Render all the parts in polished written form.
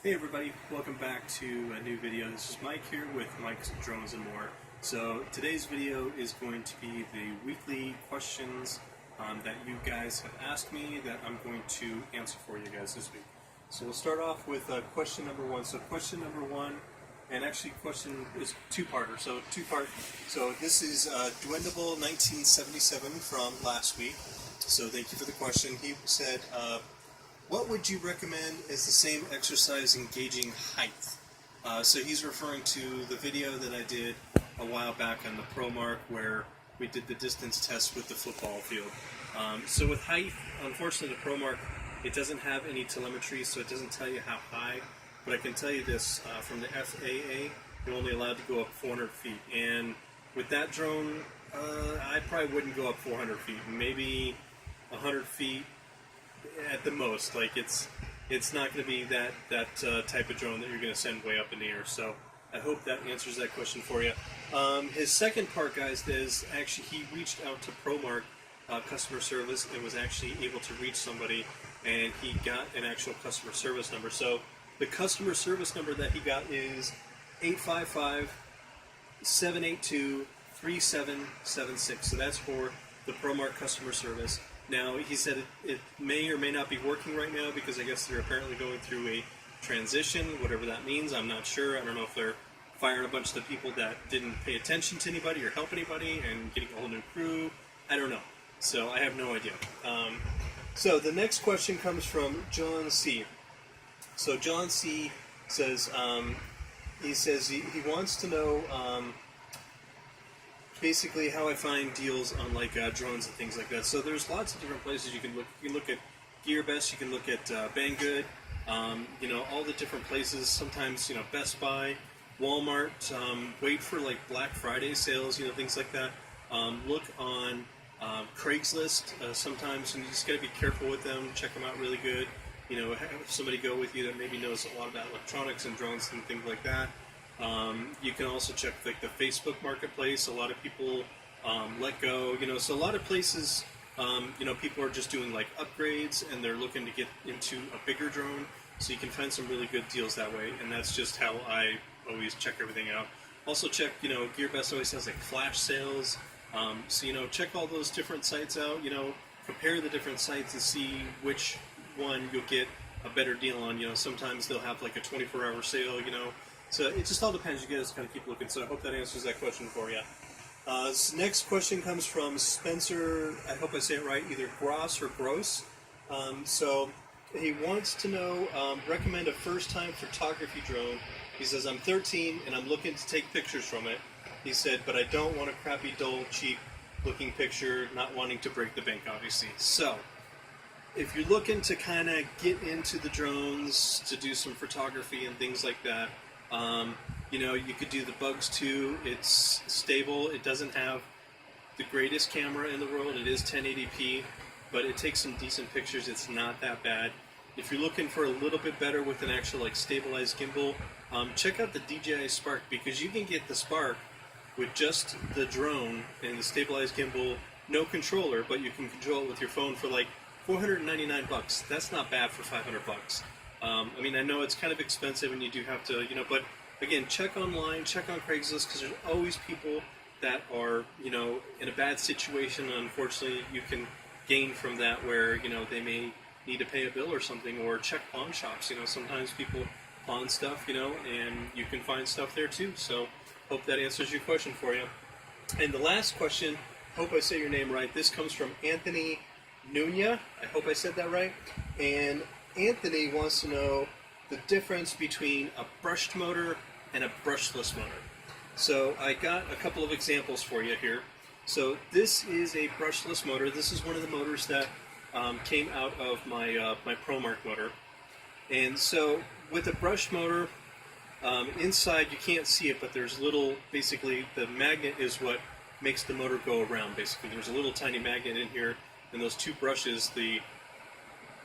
Hey everybody, welcome back to a new video. This is Mike here with Mike's Drones and More. So today's video is going to be the weekly questions that you guys have asked me that I'm going to answer for you guys this week. So we'll start off with question number one. So question number one, and actually question is two-parter, so two-part. So this is Dwindable 1977 from last week. So thank you for the question. He said, what would you recommend as the same exercise engaging height? So he's referring to the video that I did a while back on the ProMark where we did the distance test with the football field. So with height, unfortunately the ProMark, it doesn't have any telemetry, so it doesn't tell you how high. But I can tell you this, from the FAA, you're only allowed to go up 400 feet. And with that drone, I probably wouldn't go up 400 feet, maybe 100 feet at the most. Like it's not going to be that type of drone that you're going to send way up in the air. So I hope that answers that question for you. His second part, guys, is actually he reached out to ProMark customer service and was actually able to reach somebody, and he got an actual customer service number. So the customer service number that he got is 855-782-3776. So that's for the ProMark customer service. Now, he said it may or may not be working right now because I guess they're apparently going through a transition, whatever that means. I'm not sure. I don't know if they're firing a bunch of the people that didn't pay attention to anybody or help anybody and getting a whole new crew. I don't know. So I have no idea. So the next question comes from John C. So John C. says, he wants to know basically how I find deals on like drones and things like that. So there's lots of different places you can look. You can look at GearBest, you can look at Banggood, all the different places. Sometimes, Best Buy, Walmart, wait for like Black Friday sales, things like that. Look on Craigslist sometimes, and you just got to be careful with them. Check them out really good. Have somebody go with you that maybe knows a lot about electronics and drones and things like that. You can also check like the Facebook Marketplace. A lot of people let go, so a lot of places, people are just doing like upgrades and they're looking to get into a bigger drone, so you can find some really good deals that way, and that's just how I always check everything out. Also check, GearBest always has like flash sales, so check all those different sites out, compare the different sites and see which one you'll get a better deal on. Sometimes they'll have like a 24-hour sale, so it just all depends. You guys kind of keep looking. So I hope that answers that question for you. This next question comes from Spencer. I hope I say it right, either Gross or Gross. So he wants to know, recommend a first-time photography drone. He says, I'm 13 and I'm looking to take pictures from it. He said, but I don't want a crappy, dull, cheap-looking picture, not wanting to break the bank, obviously. So if you're looking to kind of get into the drones, to do some photography and things like that, you could do the Bugs 2. It's stable. It doesn't have the greatest camera in the world. It is 1080p, but it takes some decent pictures. It's not that bad. If you're looking for a little bit better with an actual like stabilized gimbal, check out the DJI Spark, because you can get the Spark with just the drone and the stabilized gimbal, no controller, but you can control it with your phone for like $499. That's not bad for $500. I know it's kind of expensive and you do have to, but again, check online, check on Craigslist, because there's always people that are, in a bad situation. Unfortunately, you can gain from that where, they may need to pay a bill or something, or check pawn shops. Sometimes people pawn stuff, and you can find stuff there too. So hope that answers your question for you. And the last question, hope I say your name right. This comes from Anthony Nunya. I hope I said that right. And Anthony wants to know the difference between a brushed motor and a brushless motor. So I got a couple of examples for you here. So this is a brushless motor. This is one of the motors that came out of my my ProMark motor. And so with a brush motor, inside you can't see it, but there's basically the magnet is what makes the motor go around. Basically, there's a little tiny magnet in here, and those two brushes, the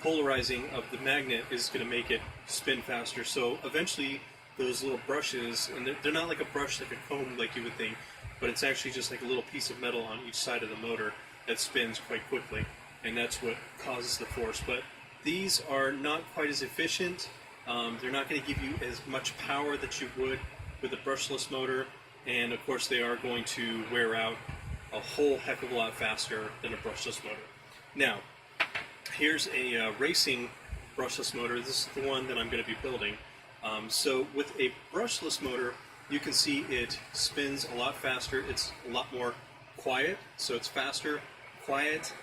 polarizing of the magnet is going to make it spin faster. So eventually those little brushes, and they're not like a brush like a comb like you would think, but it's actually just like a little piece of metal on each side of the motor that spins quite quickly, and that's what causes the force. But these are not quite as efficient They're not going to give you as much power that you would with a brushless motor, and of course they are going to wear out a whole heck of a lot faster than a brushless motor. Now, here's a racing brushless motor. This is the one that I'm going to be building. So with a brushless motor, you can see it spins a lot faster. It's a lot more quiet, so it's faster, quiet.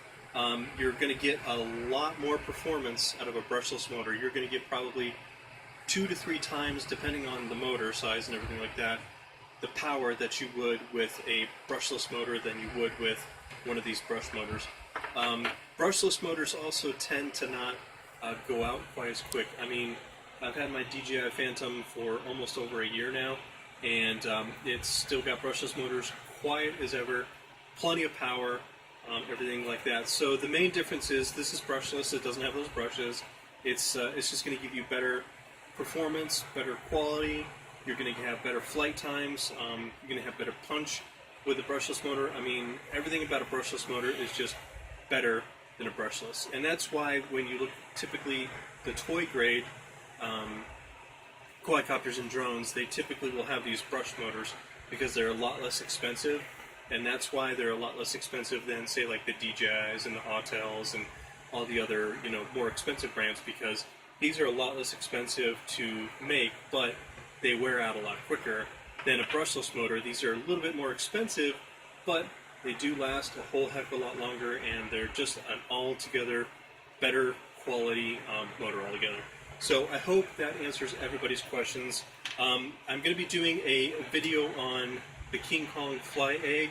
You're going to get a lot more performance out of a brushless motor. You're going to get probably 2 to 3 times, depending on the motor size and everything like that, the power that you would with a brushless motor than you would with one of these brush motors. Brushless motors also tend to not go out quite as quick. I mean, I've had my DJI Phantom for almost over a year now, and it's still got brushless motors, quiet as ever, plenty of power, everything like that. So the main difference is this is brushless. It doesn't have those brushes. It's just going to give you better performance, better quality. You're going to have better flight times. You're going to have better punch with a brushless motor. I mean, everything about a brushless motor is just better than a brushless. And that's why when you look typically the toy grade quadcopters and drones, they typically will have these brush motors because they're a lot less expensive. And that's why they're a lot less expensive than, say, like the DJIs and the Autels and all the other, more expensive brands, because these are a lot less expensive to make, but they wear out a lot quicker than a brushless motor. These are a little bit more expensive, but they do last a whole heck of a lot longer, and they're just an altogether better quality motor altogether. So I hope that answers everybody's questions. I'm going to be doing a video on the King Kong fly egg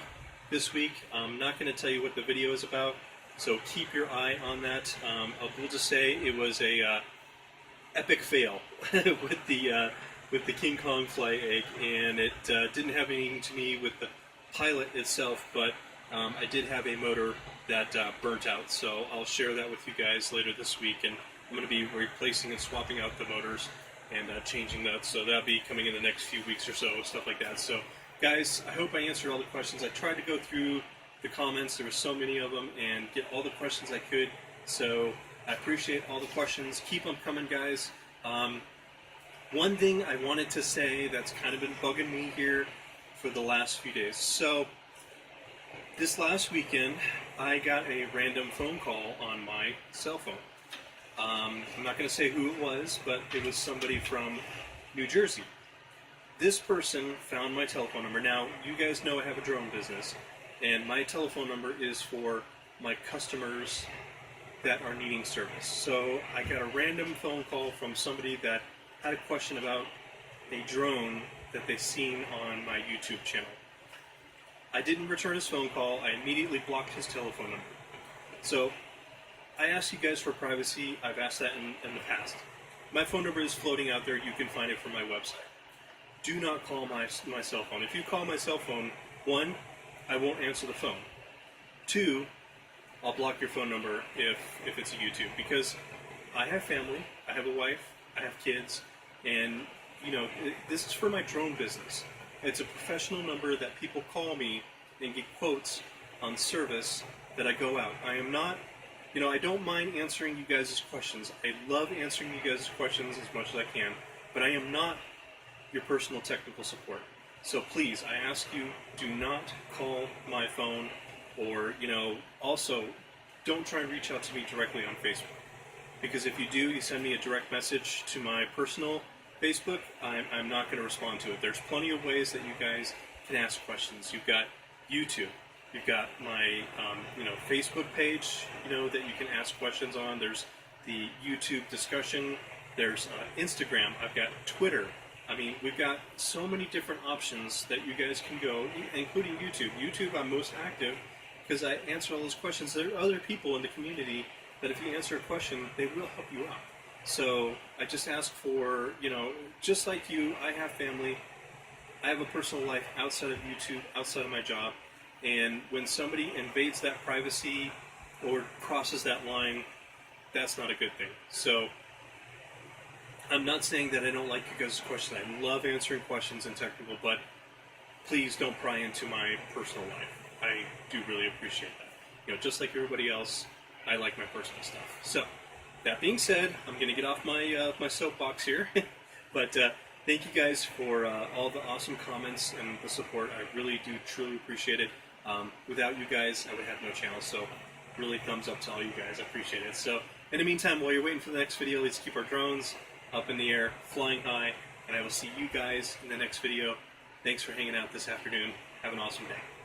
this week. I'm not going to tell you what the video is about, so keep your eye on that. We'll just say it was a epic fail with the King Kong fly egg, and it didn't have anything to me with the pilot itself, but I did have a motor that burnt out, so I'll share that with you guys later this week, and I'm going to be replacing and swapping out the motors and changing that, so that'll be coming in the next few weeks or so, stuff like that. So guys, I hope I answered all the questions. I tried to go through the comments, there were so many of them, and get all the questions I could, so I appreciate all the questions. Keep them coming, guys. One thing I wanted to say that's kind of been bugging me here for the last few days. So, this last weekend, I got a random phone call on my cell phone. I'm not going to say who it was, but it was somebody from New Jersey. This person found my telephone number. Now, you guys know I have a drone business, and my telephone number is for my customers that are needing service. So I got a random phone call from somebody that had a question about a drone that they seen on my YouTube channel. I didn't return his phone call. I immediately blocked his telephone number. So I asked you guys for privacy. I've asked that in the past. My phone number is floating out there. You can find it from my website. Do not call my cell phone. If you call my cell phone, 1, I won't answer the phone. 2, I'll block your phone number if it's a YouTube, because I have family, I have a wife, I have kids, and this is for my drone business. It's a professional number that people call me and get quotes on service that I go out. I am not, I don't mind answering you guys' questions. I love answering you guys' questions as much as I can, but I am not your personal technical support. So please, I ask you, do not call my phone, or, also don't try and reach out to me directly on Facebook. Because if you do, you send me a direct message to my personal Facebook, I'm not going to respond to it. There's plenty of ways that you guys can ask questions. You've got YouTube. You've got my, Facebook page, that you can ask questions on. There's the YouTube discussion. There's Instagram. I've got Twitter. I mean, we've got so many different options that you guys can go, including YouTube. YouTube, I'm most active because I answer all those questions. There are other people in the community that if you answer a question, they will help you out. So I just ask for, just like you, I have family. I have a personal life outside of YouTube, outside of my job. And when somebody invades that privacy or crosses that line, that's not a good thing. So I'm not saying that I don't like you guys' questions. I love answering questions and technical, but please don't pry into my personal life. I do really appreciate that. Just like everybody else, I like my personal stuff. So that being said, I'm going to get off my my soapbox here. But thank you guys for all the awesome comments and the support. I really do truly appreciate it. Without you guys, I would have no channel. So really thumbs up to all you guys. I appreciate it. So in the meantime, while you're waiting for the next video, let's keep our drones up in the air, flying high, and I will see you guys in the next video. Thanks for hanging out this afternoon. Have an awesome day.